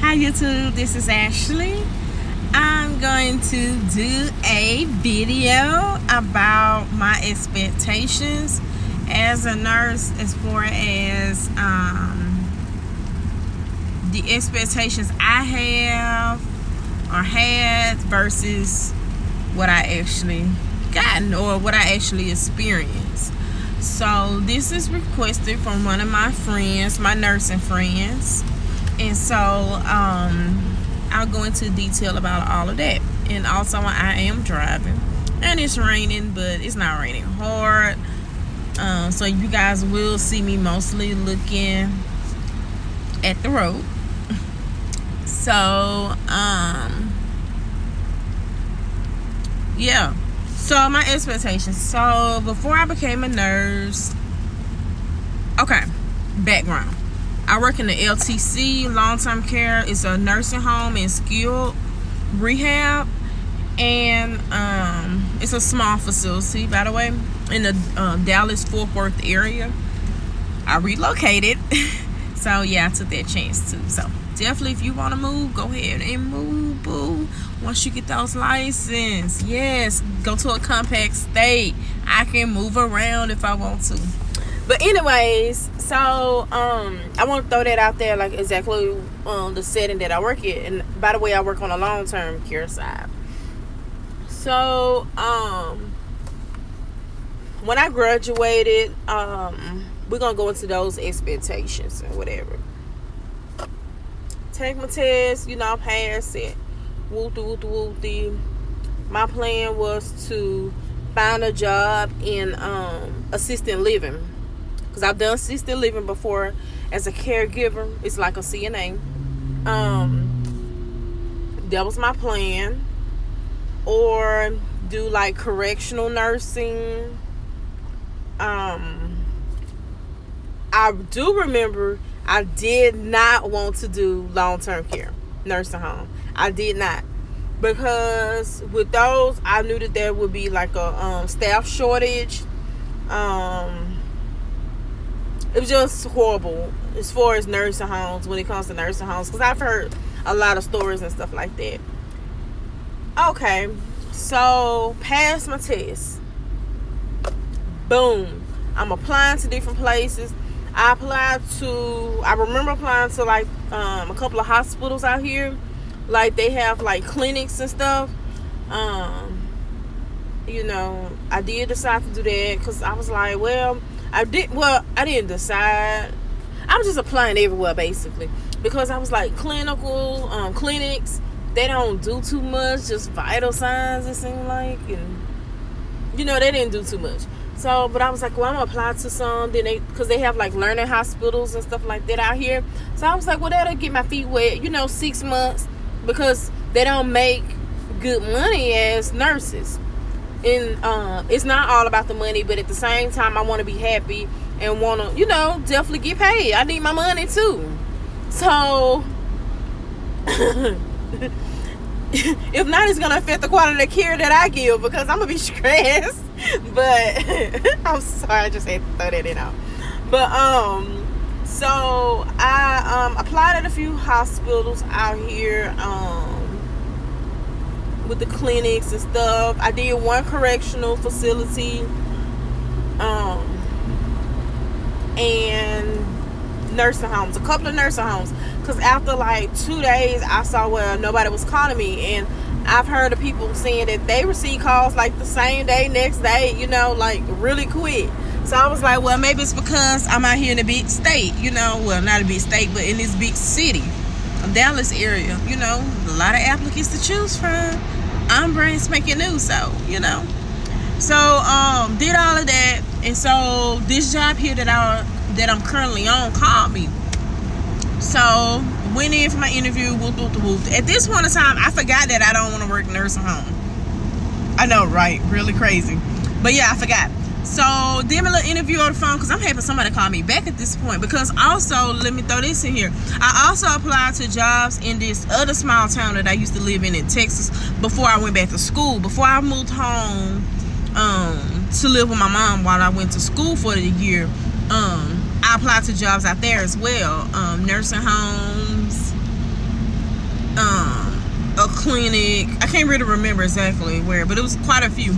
Hi YouTube, this is Ashley. I'm going to do a video about my expectations as a nurse as far as the expectations I have or had versus what I actually gotten or what I actually experienced. So this is requested from one of my friends, my nursing friends. And so I'll go into detail about all of that. And also I am driving. And it's raining, but it's not raining hard. So you guys will see me mostly looking at the road. So, yeah. So my expectations. So before I became a nurse, okay, background. I work in the LTC, long-term care. It's a nursing home and skilled rehab. And it's a small facility, by the way, in the Dallas-Fort Worth area. I relocated. So, yeah, I took that chance, too. So, definitely, if you want to move, go ahead and move, boo. Once you get those license, yes, go to a compact state. I can move around if I want to. But anyways, so I want to throw that out there, like exactly the setting that I work in. And by the way, I work on a long-term care side. So when I graduated, we're gonna go into those expectations and whatever. Take my test, pass it. Whoop-de-whoop-de-whoop-de. My plan was to find a job in assisted living. Because I've done assisted living before as a caregiver. It's like a CNA. That was my plan. Or do like correctional nursing. I do remember I did not want to do long-term care, nursing home. I did not. Because with those, I knew that there would be like a staff shortage. It was just horrible as far as nursing homes when it comes to nursing homes. Because I've heard a lot of stories and stuff like that. Okay. So, passed my test. Boom. I'm applying to different places. I remember applying to like a couple of hospitals out here. Like they have like clinics and stuff. I did decide to do that because I was like, I didn't decide. I was just applying everywhere basically because I was like clinics. They don't do too much, just vital signs it seemed like, and they didn't do too much. So, but I was like, I'm gonna apply to some. Then because they have like learning hospitals and stuff like that out here. So I was like, that'll get my feet wet. 6 months because they don't make good money as nurses. And it's not all about the money, but at the same time, I want to be happy and want to, definitely get paid. I need my money too. So, if not, it's going to affect the quality of care that I give because I'm going to be stressed. But, I'm sorry, I just had to throw that in out. But, so, I applied at a few hospitals out here, with the clinics and stuff. I did one correctional facility and nursing homes, a couple of nursing homes, because after like 2 days I saw where nobody was calling me, and I've heard of people saying that they receive calls like the same day, next day, like really quick. So I was like, well, maybe it's because I'm out here in a big state, well, not a big state, but in this big city, Dallas area, a lot of applicants to choose from. I'm brand spanking new, so So did all of that, and so this job here that I'm currently on called me. So went in for my interview. At this point in time, I forgot that I don't want to work nursing home. I know, right? Really crazy, but yeah, I forgot. So did my little interview on the phone because I'm having somebody call me back at this point. Because also, let me throw this in here. I also applied to jobs in this other small town that I used to live in Texas before I went back to school. Before I moved home to live with my mom while I went to school for the year. I applied to jobs out there as well. Nursing homes, clinic. I can't really remember exactly where, but it was quite a few.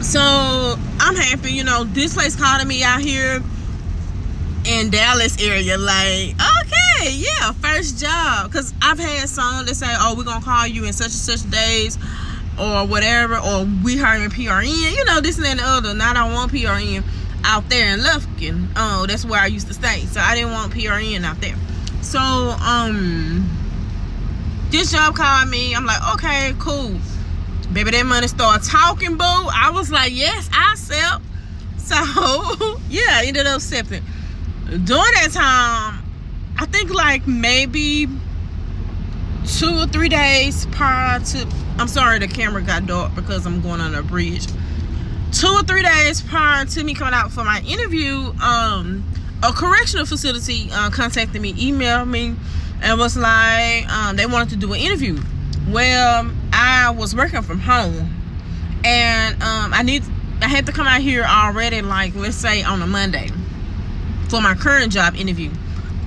So I'm happy, you know, this place calling me out here in Dallas area, like, okay, yeah, first job. Because I've had some that say, oh, we're gonna call you in such and such days or whatever, or we hiring PRN, you know, this and that and the other. Now I don't want PRN out there in Lufkin. Oh, that's where I used to stay, so I didn't want PRN out there. So this job called me. I'm like, okay, cool. Baby, that money started talking, boo. I was like, yes, I accept. So yeah, I ended up accepting. During that time, I think like maybe 2 or 3 days prior to, I'm sorry, the camera got dark because I'm going on a bridge. 2 or 3 days prior to me coming out for my interview, a correctional facility contacted me, emailed me, and was like, they wanted to do an interview. Well, I was working from home, and I had to come out here already, like, let's say on a Monday for my current job interview.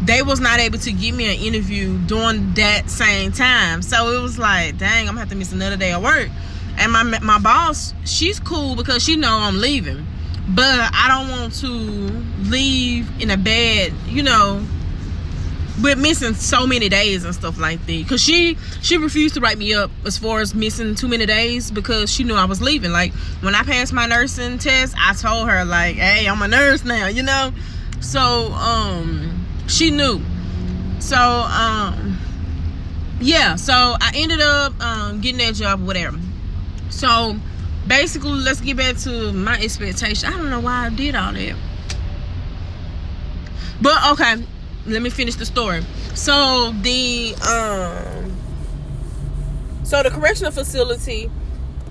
They was not able to give me an interview during that same time, so it was like, dang, I'm gonna have to miss another day of work. And my boss, she's cool because she know I'm leaving, but I don't want to leave in a bad, you know, with missing so many days and stuff like that. Because she refused to write me up as far as missing too many days because she knew I was leaving. Like, when I passed my nursing test, I told her, like, hey, I'm a nurse now, you know. So she knew. So yeah, so I ended up getting that job, whatever. So basically, let's get back to my expectation. I don't know why I did all that, but okay, let me finish the story. So the correctional facility,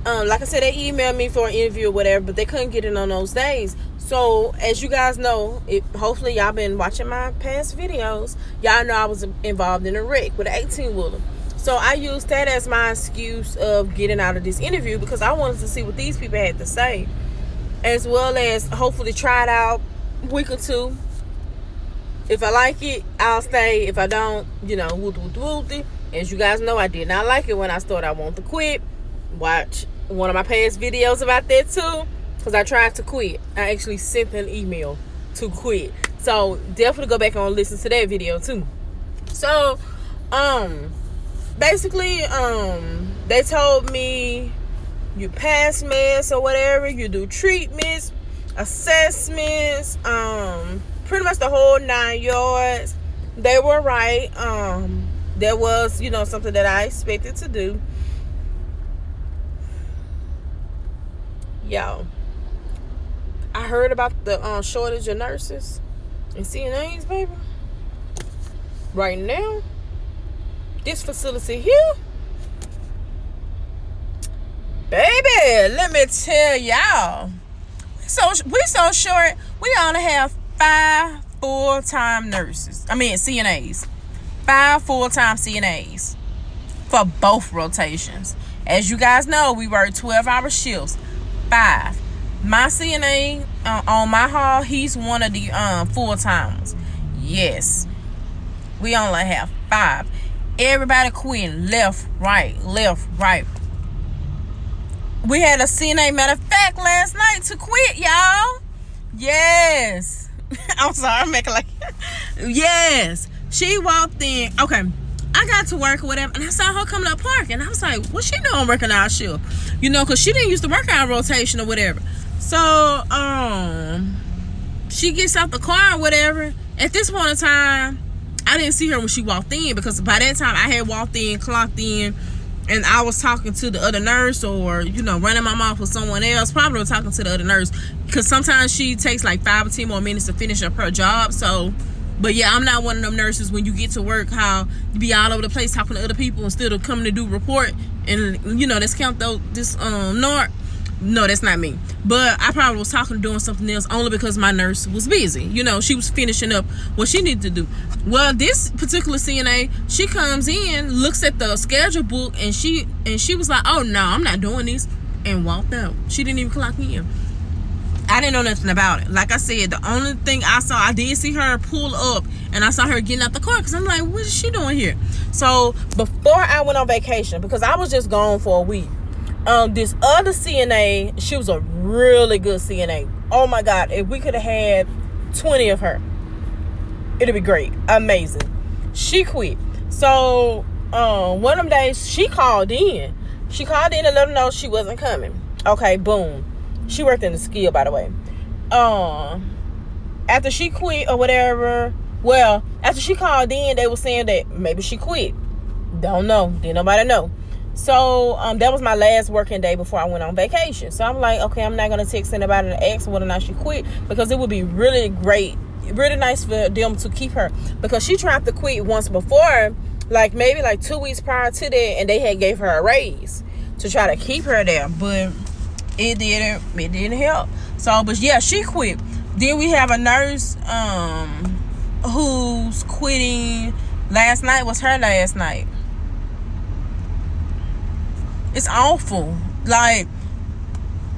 like I said, they emailed me for an interview or whatever, but they couldn't get it on those days. So as you guys know, hopefully y'all been watching my past videos, y'all know I was involved in a wreck with an 18-wheeler. So I used that as my excuse of getting out of this interview because I wanted to see what these people had to say, as well as hopefully try it out a week or two. If I like it, I'll stay. If I don't, you know, woot. As you guys know, I did not like it when I started. I want to quit. Watch one of my past videos about that too, because I tried to quit. I actually sent an email to quit. So definitely go back and listen to that video too. So basically, they told me you pass meds or whatever, you do treatments, assessments, pretty much the whole 9 yards. They were right. There was, you know, something that I expected to do. Yo, I heard about the shortage of nurses and CNAs, baby. Right now, this facility here, baby, let me tell y'all, we so short. We only have 5 full-time nurses. I mean CNAs. 5 full-time CNAs for both rotations. As you guys know, we work 12-hour shifts. 5. My CNA on my hall, he's one of the full-timers. Yes, we only have 5. Everybody quitting left, right. We had a CNA, matter of fact, last night to quit, y'all. Yes. I'm sorry, I'm making like yes. She walked in. Okay, I got to work or whatever, and I saw her coming up parking. And I was like, well, she know I'm working our shift, you know, because she didn't used to work our rotation or whatever. So she gets out the car or whatever. At this point in time, I didn't see her when she walked in, because by that time I had walked in, clocked in, and I was talking to the other nurse, or, you know, running my mouth with someone else, probably talking to the other nurse, because sometimes she takes like 5 or 10 more minutes to finish up her job. So, but yeah, I'm not one of them nurses when you get to work, how you be all over the place talking to other people instead of coming to do report and, you know, let's count this NARC. No, that's not me. But I probably was talking, doing something else, only because my nurse was busy. You know, she was finishing up what she needed to do. Well, this particular CNA, she comes in, looks at the schedule book, and she was like, oh no, I'm not doing this, and walked out. She didn't even clock in. I didn't know nothing about it. Like I said, the only thing I saw, I did see her pull up and I saw her getting out the car because I'm like, what is she doing here? So before I went on vacation, because I was just gone for a week, this other CNA, she was a really good CNA. Oh my God, if we could have had 20 of her, it'd be great. Amazing. She quit. So one of them days she called in and let them know she wasn't coming. Okay, boom. She worked in the skill, by the way. After she quit or whatever, well, after she called in, they were saying that maybe she quit. Don't know. Didn't nobody know. So that was my last working day before I went on vacation. So I'm like, okay, I'm not gonna text anybody and ask whether or not she quit, because it would be really great, really nice for them to keep her, because she tried to quit once before, like maybe like 2 weeks prior to that, and they had gave her a raise to try to keep her there, but it didn't help. So, but yeah, she quit. Then we have a nurse who's quitting. Last night was her last night. It's awful. Like,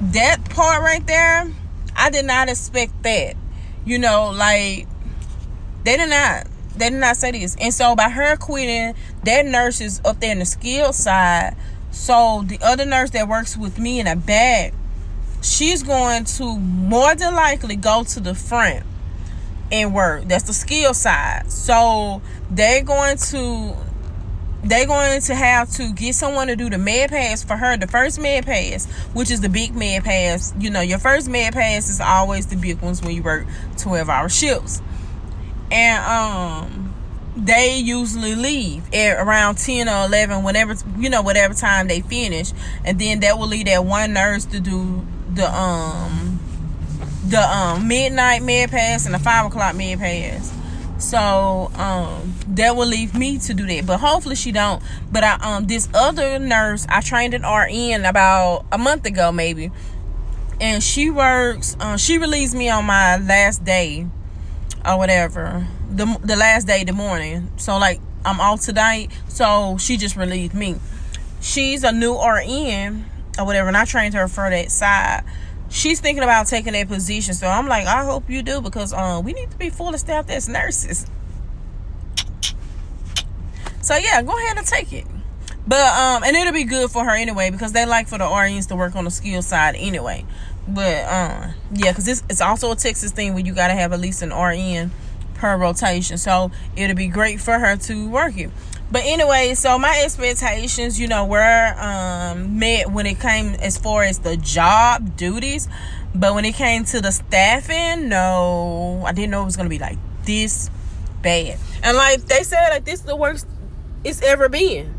that part right there, I did not expect that. You know, like, they did not say this. And so by her quitting, that nurse is up there in the skill side. So the other nurse that works with me in the back, she's going to more than likely go to the front and work. That's the skill side. So they're going to have to get someone to do the med pass for her, the first med pass, which is the big med pass. You know, your first med pass is always the big ones when you work 12-hour shifts. And they usually leave at around 10 or 11, whatever time they finish. And then that will leave that one nurse to do the midnight med pass and the 5 o'clock med pass. So that will leave me to do that, but hopefully she don't. But this other nurse, I trained an RN about a month ago maybe, and she works. She released me on my last day or whatever, the last day, the morning. So like I'm off tonight, so she just relieved me. She's a new RN or whatever, and I trained her for that side. She's thinking about taking that position, so I'm like, I hope you do, because we need to be fully staffed as nurses. So yeah, go ahead and take it. But and it'll be good for her anyway, because they like for the RNs to work on the skill side anyway. But yeah, because it's also a Texas thing where you gotta have at least an RN per rotation, so it'll be great for her to work it. But anyway, so my expectations, were met when it came as far as the job duties. But when it came to the staffing, no, I didn't know it was going to be like this bad. And like they said, like this is the worst it's ever been.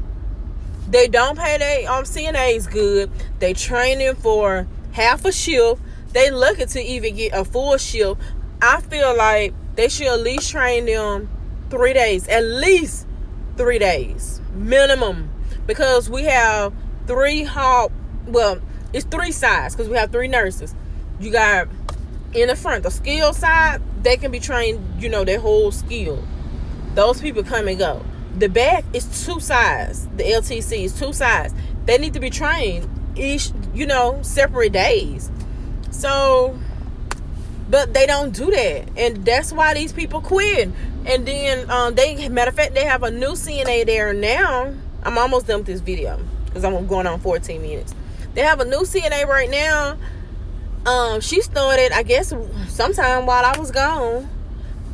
They don't pay their CNAs good. They train them for half a shift. They lucky to even get a full shift. I feel like they should at least train them 3 days. At least 3 days minimum, because we have it's 3 sides, because we have 3 nurses. You got in the front, the skill side, they can be trained, their whole skill. Those people come and go. The back is 2 sides. The LTC is 2 sides. They need to be trained each, separate days. So, but they don't do that, and that's why these people quit. And then matter of fact, they have a new CNA there now. I'm almost done with this video because I'm going on 14 minutes. They have a new CNA right now. She started, I guess, sometime while I was gone,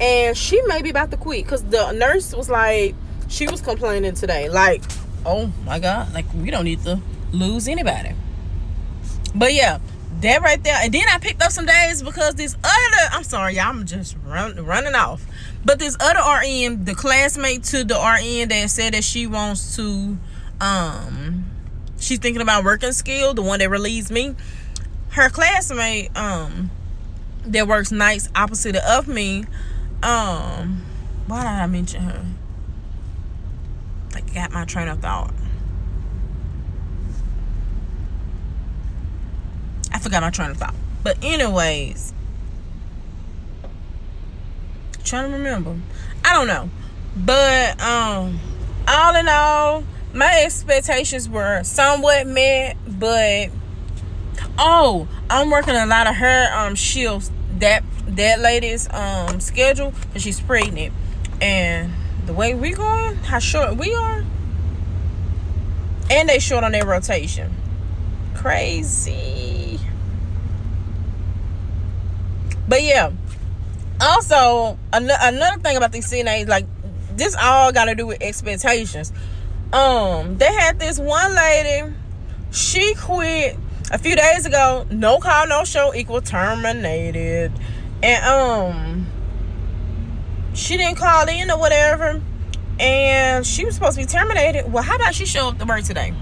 and she may be about to quit, because the nurse was like, she was complaining today, like, oh my God, like we don't need to lose anybody. But yeah, that right there. And then I picked up some days because this other, I'm sorry, y'all, I'm just running off. But this other RN, the classmate to the RN that said that she wants to, she's thinking about working skill, the one that released me, her classmate, that works nights opposite of me, why did I mention her? I got my train of thought. I forgot my train of thought. But anyways, trying to remember. I don't know. But all in all, my expectations were somewhat met. But I'm working a lot of her shifts. That lady's schedule, because she's pregnant. And the way we going, how short we are, and they short on their rotation. Crazy. But yeah, also another thing about these CNAs, like, this all got to do with expectations. They had this one lady, she quit a few days ago. No call, no show equal terminated. And she didn't call in or whatever, and she was supposed to be terminated. Well, how about she show up to work today?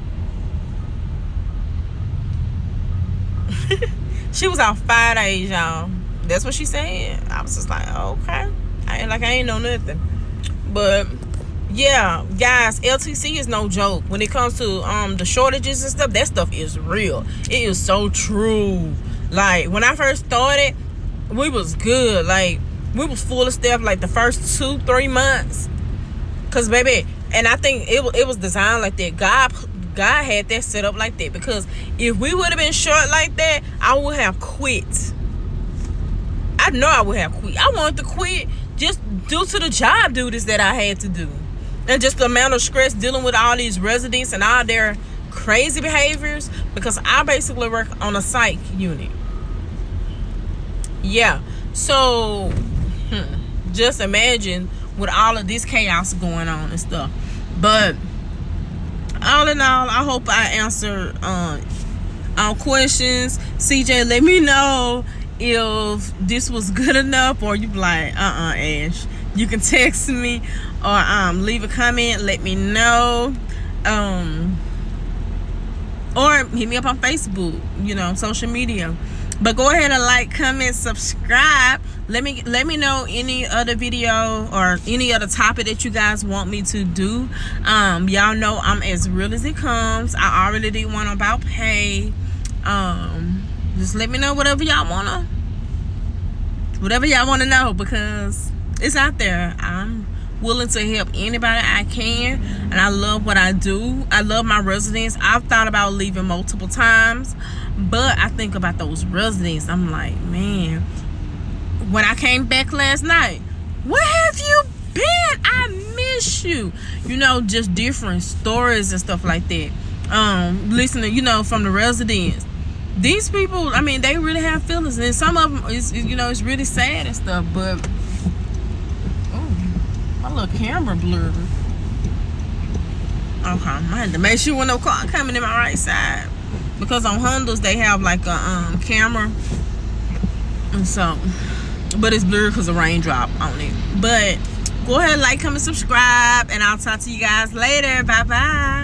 She was out 5 days, y'all. That's what she said. I was just like, okay. I ain't know nothing. But yeah, guys, LTC is no joke. When it comes to the shortages and stuff, that stuff is real. It is so true. Like, when I first started, we was good. Like, we was full of stuff like the first 2-3 months. Cause baby, and I think it was designed like that. God had that set up like that, because if we would have been short like that, I would have quit. I know I would have quit. I wanted to quit just due to the job duties that I had to do, and just the amount of stress dealing with all these residents and all their crazy behaviors, because I basically work on a psych unit. Yeah, so just imagine with all of this chaos going on and stuff. But all in all, I hope I answered all questions. CJ, let me know if this was good enough, or you be like, Ash. You can text me or leave a comment, let me know. Or hit me up on Facebook, social media. But go ahead and like, comment, subscribe. Let me know any other video or any other topic that you guys want me to do. Y'all know I'm as real as it comes. I already did one about pay. Just let me know whatever y'all wanna know, because it's out there. I'm willing to help anybody I can, and I love what I do. I love my residents. I've thought about leaving multiple times, but I think about those residents. I'm like, man, when I came back last night, where have you been? I miss you. Just different stories and stuff like that. Listening, from the residents. These people, they really have feelings, and some of them, it's really sad and stuff. But my little camera blurred. Okay, I had to make sure when no car coming in my right side, because on Hondas they have like a camera, and so, but it's blurred because of raindrop on it. But go ahead, like, comment, subscribe, and I'll talk to you guys later. Bye bye.